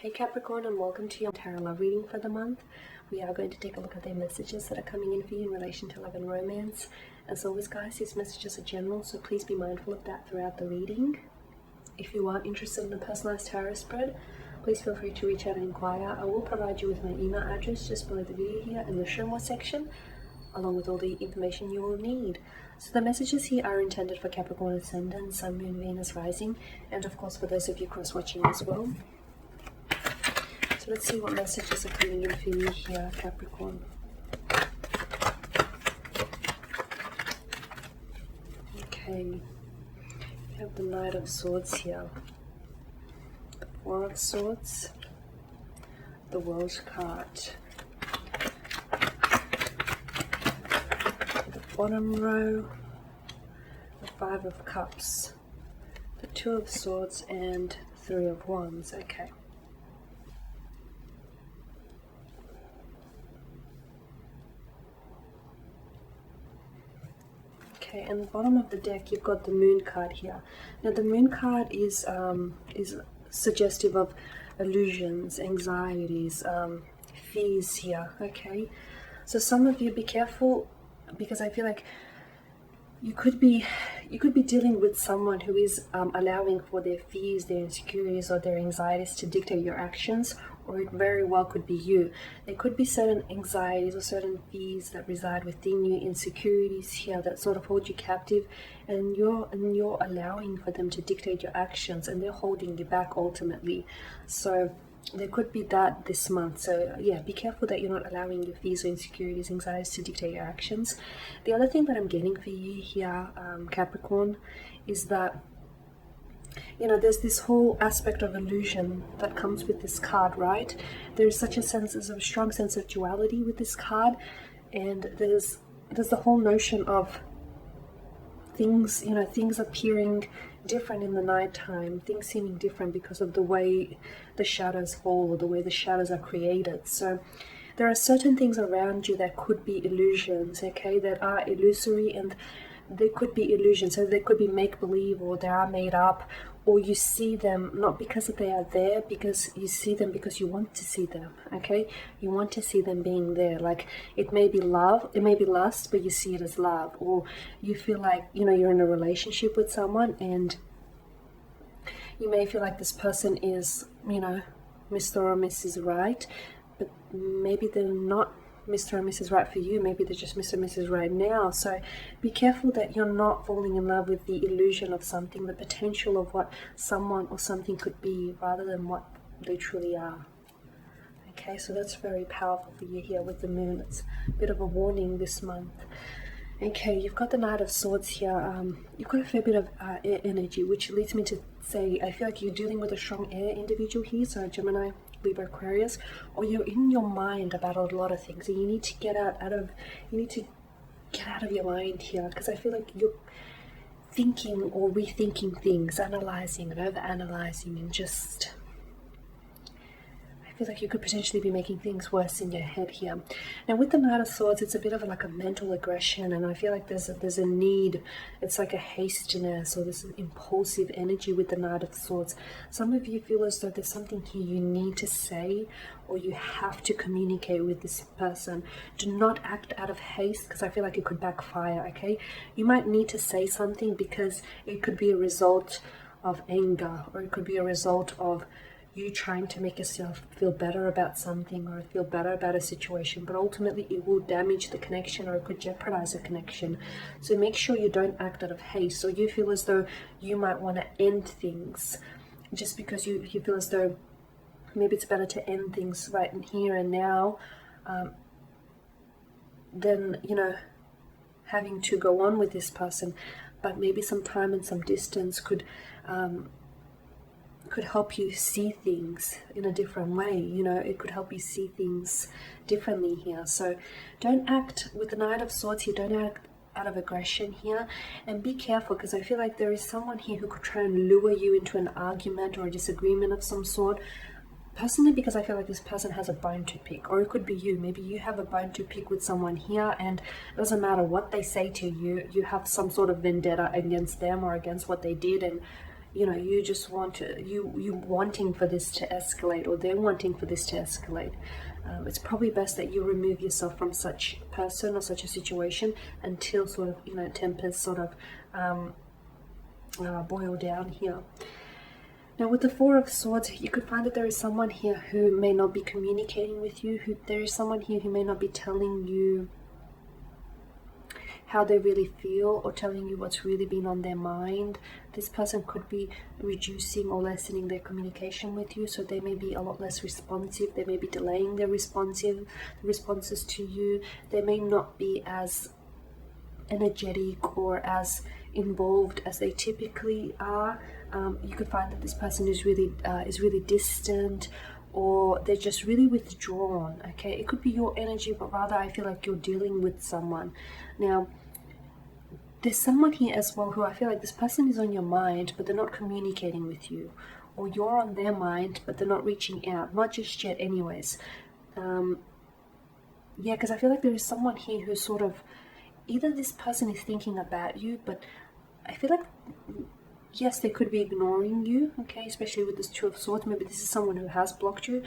Hey Capricorn, and welcome to your tarot love reading for the month. We are going to take a look at the messages that are coming in for you in relation to love and romance. As always guys, these messages are general, so please be mindful of that throughout the reading. If you are interested in a personalized tarot spread, please feel free to reach out and inquire. I will provide you with my email address just below the video here in the show more section, along with all the information you will need. So the messages here are intended for Capricorn Ascendant, Sun, Moon, Venus, Rising, and of course for those of you cross-watching as well. So let's see what messages are coming in for you here, Capricorn. Okay, we have the Knight of Swords here, the Four of Swords, the World card, the bottom row, the Five of Cups, the Two of Swords, and Three of Wands. Okay. Okay, and the bottom of the deck, you've got the Moon card here. Now, the Moon card is suggestive of illusions, anxieties, fears here. Okay, so some of you be careful, because I feel like you could be dealing with someone who is allowing for their fears, their insecurities, or their anxieties to dictate your actions, or it very well could be you. There could be certain anxieties or certain fears that reside within you, insecurities here that sort of hold you captive, and you're allowing for them to dictate your actions, and they're holding you back ultimately. So there could be that this month. So yeah, be careful that you're not allowing your fears or insecurities, anxieties to dictate your actions. The other thing that I'm getting for you here, Capricorn, is that, you know, there's this whole aspect of illusion that comes with this card, right? There's such a strong sense of duality with this card, and there's the whole notion of things, you know, things appearing different in the nighttime, things seeming different because of the way the shadows fall or the way the shadows are created. So there are certain things around you that could be illusions, okay, that are illusory, and they could be illusions. So they could be make-believe, or they are made up, or you see them not because they are there, because you see them because you want to see them, okay? You want to see them being there. Like, it may be love, it may be lust, but you see it as love. Or you feel like, you know, you're in a relationship with someone, and you may feel like this person is, you know, Mr. or Mrs. Right, but maybe they're not Mr. and Mrs. Right for you. Maybe they're just Mr. and Mrs. Right now. So be careful that you're not falling in love with the illusion of something, the potential of what someone or something could be, rather than what they truly are. Okay, so that's very powerful for you here with the Moon. It's a bit of a warning this month. Okay, you've got the Knight of Swords here. You've got a fair bit of air energy, which leads me to say, I feel like you're dealing with a strong air individual here, so Gemini, Libra, Aquarius, or you're in your mind about a lot of things, and you need to get out of your mind here, because I feel like you're thinking or rethinking things, analyzing and over-analyzing, and just, I feel like you could potentially be making things worse in your head here. Now with the Knight of Swords, it's a bit of like a mental aggression, and I feel like there's a need, it's like a hastiness or this impulsive energy with the Knight of Swords. Some of you feel as though there's something here you need to say, or you have to communicate with this person. Do not act out of haste, because I feel like it could backfire, okay? You might need to say something because it could be a result of anger, or it could be a result of you trying to make yourself feel better about something, or feel better about a situation, but ultimately it will damage the connection, or it could jeopardize a connection. So make sure you don't act out of haste. So you feel as though you might want to end things just because you feel as though maybe it's better to end things right in here and now than, you know, having to go on with this person. But maybe some time and some distance could help you see things in a different way. You know, it could help you see things differently here. So don't act with the Knight of Swords here, don't act out of aggression here, and be careful, because I feel like there is someone here who could try and lure you into an argument or a disagreement of some sort. Personally, because I feel like this person has a bone to pick, or it could be you. Maybe you have a bone to pick with someone here, and it doesn't matter what they say to you, you have some sort of vendetta against them or against what they did, and you know, you just want to, you wanting for this to escalate, or they're wanting for this to escalate. It's probably best that you remove yourself from such person or such a situation until sort of, you know, tempers sort of boil down here. Now with the Four of Swords, you could find that there is someone here who may not be communicating with you, there is someone here who may not be telling you how they really feel or telling you what's really been on their mind. This person could be reducing or lessening their communication with you, so they may be a lot less responsive, they may be delaying their responses to you, they may not be as energetic or as involved as they typically are. You could find that this person is really distant, or they're just really withdrawn. Okay, it could be your energy, but rather I feel like you're dealing with someone. Now there's someone here as well who I feel like this person is on your mind, but they're not communicating with you, or you're on their mind but they're not reaching out, not just yet anyways. Yeah, because I feel like there is someone here who's sort of, either this person is thinking about you, but I feel like, yes, they could be ignoring you, okay, especially with this Two of Swords. Maybe this is someone who has blocked you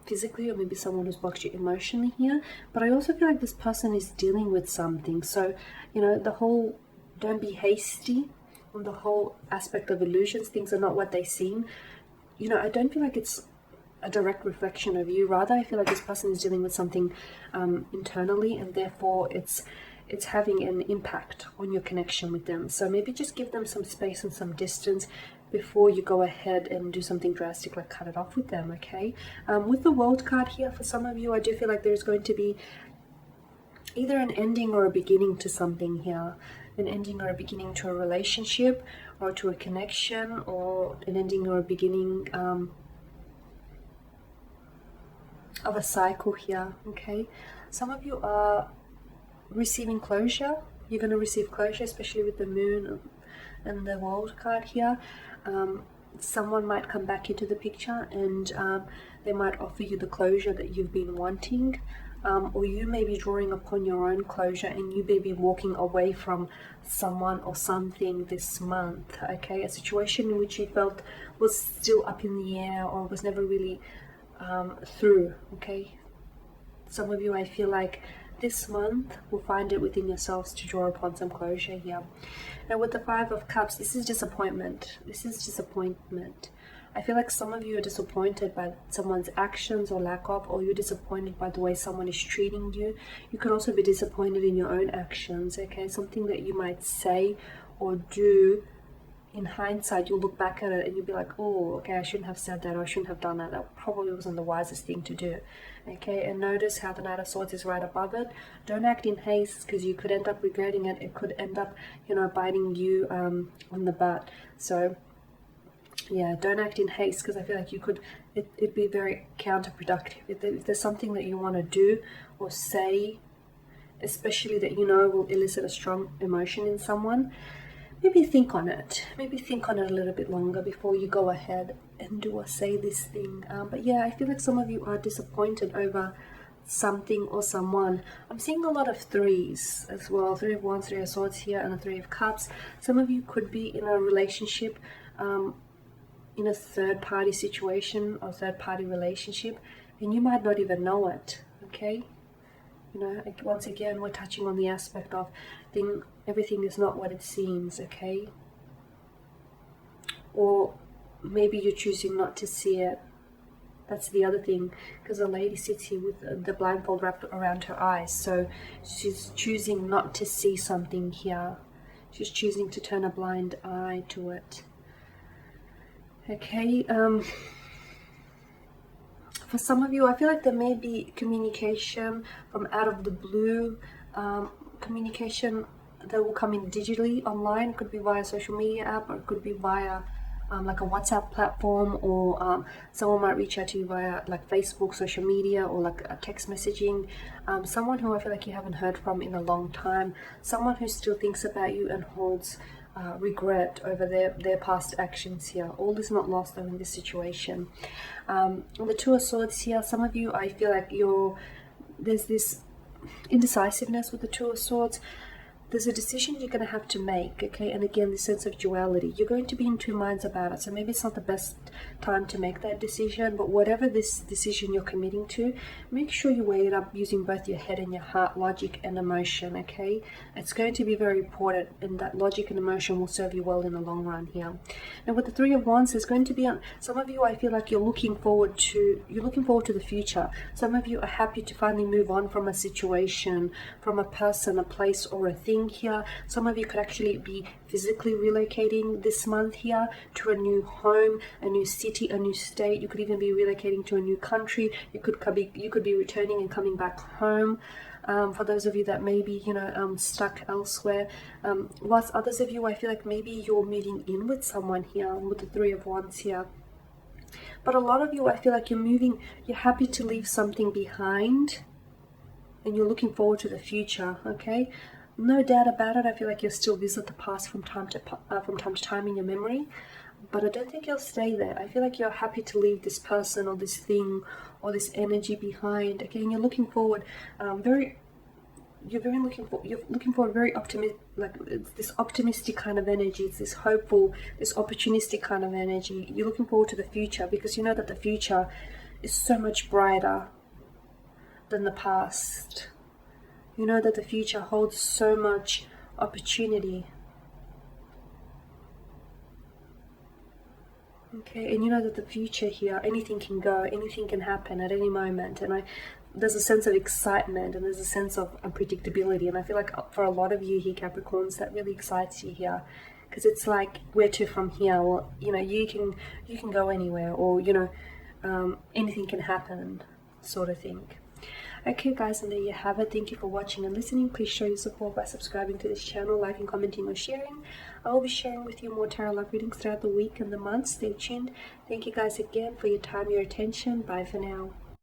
physically, or maybe someone who's blocked you emotionally here. But I also feel like this person is dealing with something. So, you know, the whole don't be hasty on the whole aspect of illusions, things are not what they seem. You know, I don't feel like it's a direct reflection of you. Rather, I feel like this person is dealing with something internally, and therefore it's having an impact on your connection with them. So maybe just give them some space and some distance before you go ahead and do something drastic like cut it off with them, okay? With the World card here, for some of you, I do feel like there's going to be either an ending or a beginning to something here. An ending or a beginning to a relationship, or to a connection, or an ending or a beginning of a cycle here, okay? Some of you are receiving closure. You're going to receive closure, especially with the Moon and the World card here. Someone might come back into the picture, and they might offer you the closure that you've been wanting, or you may be drawing upon your own closure, and you may be walking away from someone or something this month, okay? A situation in which you felt was still up in the air, or was never really through, okay? Some of you, I feel like this month will find it within yourselves to draw upon some closure here. Now with the Five of Cups, this is disappointment. This is disappointment. I feel like some of you are disappointed by someone's actions or lack of, or you're disappointed by the way someone is treating you. You could also be disappointed in your own actions, okay? Something that you might say or do, in hindsight, you'll look back at it and you'll be like, oh, okay, I shouldn't have said that, or I shouldn't have done that. That probably wasn't the wisest thing to do. Okay, and notice how the Knight of Swords is right above it. Don't act in haste, because you could end up regretting it. It could end up, you know, biting you on the butt. So, yeah, don't act in haste, because I feel like you could, it'd be very counterproductive. If there's something that you want to do or say, especially that you know will elicit a strong emotion in someone, maybe think on it. Maybe think on it a little bit longer before you go ahead and do or say this thing. But yeah, I feel like some of you are disappointed over something or someone. I'm seeing a lot of threes as well. Three of Wands, Three of Swords here, and a Three of Cups. Some of you could be in a relationship, in a third-party situation or third-party relationship, and you might not even know it, okay? You know, once again, we're touching on the aspect of everything is not what it seems, okay? Or maybe you're choosing not to see it. That's the other thing, because the lady sits here with the blindfold wrapped around her eyes, so she's choosing not to see something here. She's choosing to turn a blind eye to it. Okay, for some of you, I feel like there may be communication from out of the blue, communication that will come in digitally online. It could be via social media app, or it could be via like a WhatsApp platform, or someone might reach out to you via like Facebook, social media, or like a text messaging. Someone who I feel like you haven't heard from in a long time, someone who still thinks about you and holds regret over their past actions here. All is not lost though in this situation. The Two of Swords here, some of you, I feel like there's this indecisiveness with the Two of Swords. there's a decision you're going to have to make, okay? And again, this sense of duality. You're going to be in two minds about it, so maybe it's not the best time to make that decision, but whatever this decision you're committing to, make sure you weigh it up using both your head and your heart, logic and emotion, okay? It's going to be very important, and that logic and emotion will serve you well in the long run here. Now with the Three of Wands, there's going to be, some of you, I feel like you're looking forward to the future. Some of you are happy to finally move on from a situation, from a person, a place, or a thing here. Some of you could actually be physically relocating this month here to a new home, a new city, a new state. You could even be relocating to a new country. You could be returning and coming back home. For those of you that may be, stuck elsewhere. Whilst others of you, I feel like maybe you're meeting in with someone here with the Three of Wands here. But a lot of you, I feel like you're happy to leave something behind, and you're looking forward to the future, okay? No doubt about it, I feel like you'll still visit the past from time to time in your memory, but I don't think you'll stay there. I feel like you're happy to leave this person or this thing or this energy behind, okay? And you're looking forward, you're looking for a very optimistic, like it's this optimistic kind of energy. It's this hopeful, this opportunistic kind of energy. You're looking forward to the future because you know that the future is so much brighter than the past. You know that the future holds so much opportunity. Okay, and you know that the future here, anything can go, anything can happen at any moment, and there's a sense of excitement and there's a sense of unpredictability, and I feel like for a lot of you here, Capricorns, that really excites you here, because it's like, where to from here? Or you can go anywhere, or anything can happen, sort of thing. Okay guys, and there you have it. Thank you for watching and listening. Please show your support by subscribing to this channel, liking, commenting or sharing. I will be sharing with you more tarot love readings throughout the week and the month. Stay tuned. Thank you guys again for your time, your attention. Bye for now.